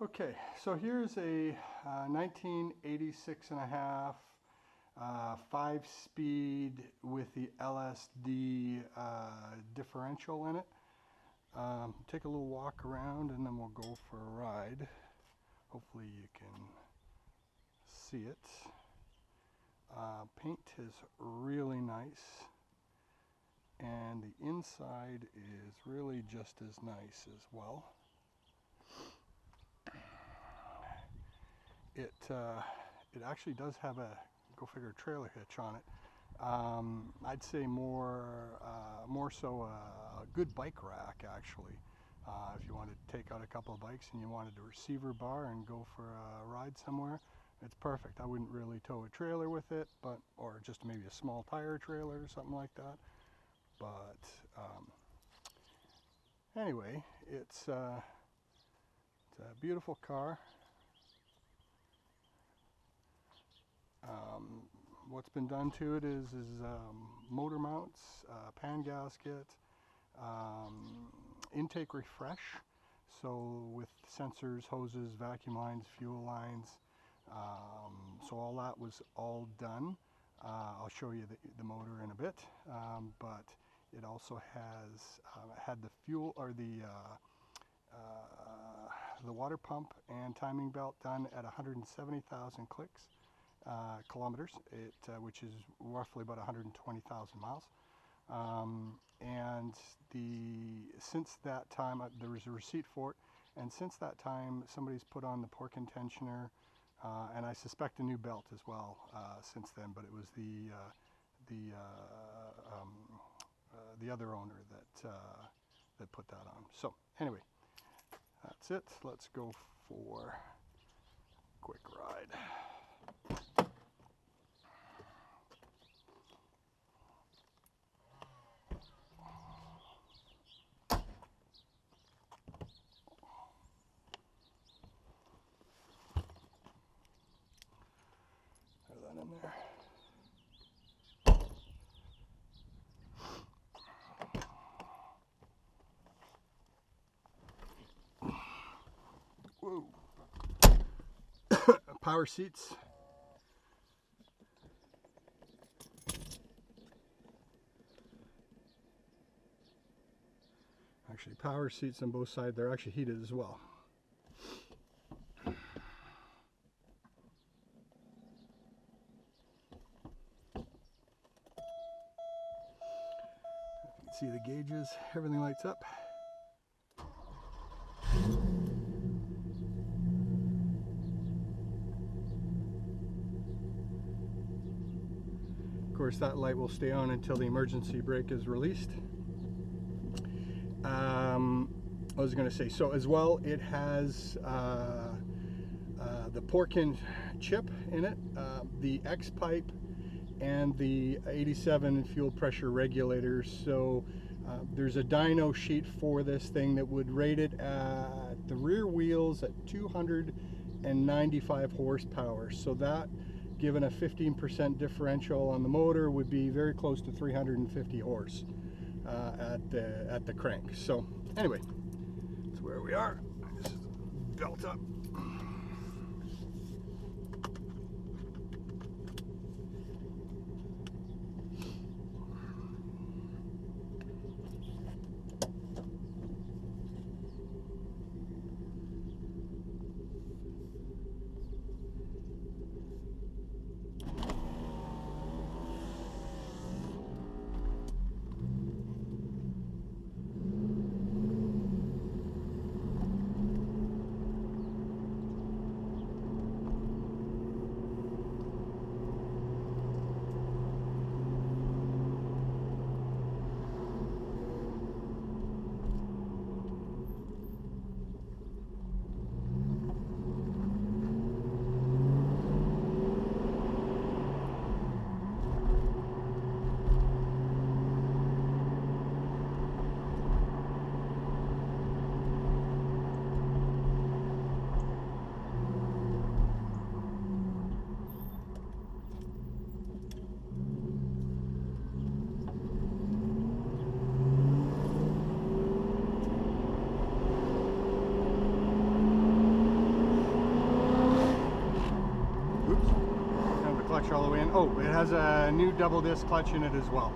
Okay, so here's a 1986.5 5-speed with the LSD differential in it. Take a little walk around and then we'll go for a ride. Hopefully you can see it. Paint is really nice, and the inside is really just as nice as well. It actually does have a, go figure, trailer hitch on it. I'd say more so a good bike rack, actually. If you wanted to take out a couple of bikes and you wanted a receiver bar and go for a ride somewhere, it's perfect. I wouldn't really tow a trailer with it, or just maybe a small tire trailer or something like that. But anyway, it's a beautiful car. What's been done to it is motor mounts, pan gasket, intake refresh, so with sensors, hoses, vacuum lines, fuel lines, so all that was all done. I'll show you the motor in a bit, but it also has had the fuel, or the water pump and timing belt done at 170,000 kilometers, which is roughly about 120,000 miles. And since that time, there was a receipt for it, and since that time somebody's put on the pork and tensioner, and I suspect a new belt as well since then, but it was the other owner that put that on. So anyway, that's it. Let's go for a quick ride. There's that in there. Whoa. Power seats. Actually, power seats on both sides. They're actually heated as well. You can see the gauges. Everything lights up. Of course, that light will stay on until the emergency brake is released. I was going to say, so as well, it has the Porkin chip in it, the X pipe, and the 87 fuel pressure regulators. So there's a dyno sheet for this thing that would rate it at the rear wheels at 295 horsepower. So that, given a 15% differential on the motor, would be very close to 350 horse at the crank. So anyway, that's where we are. Just belt up. Oh, it has a new double disc clutch in it as well.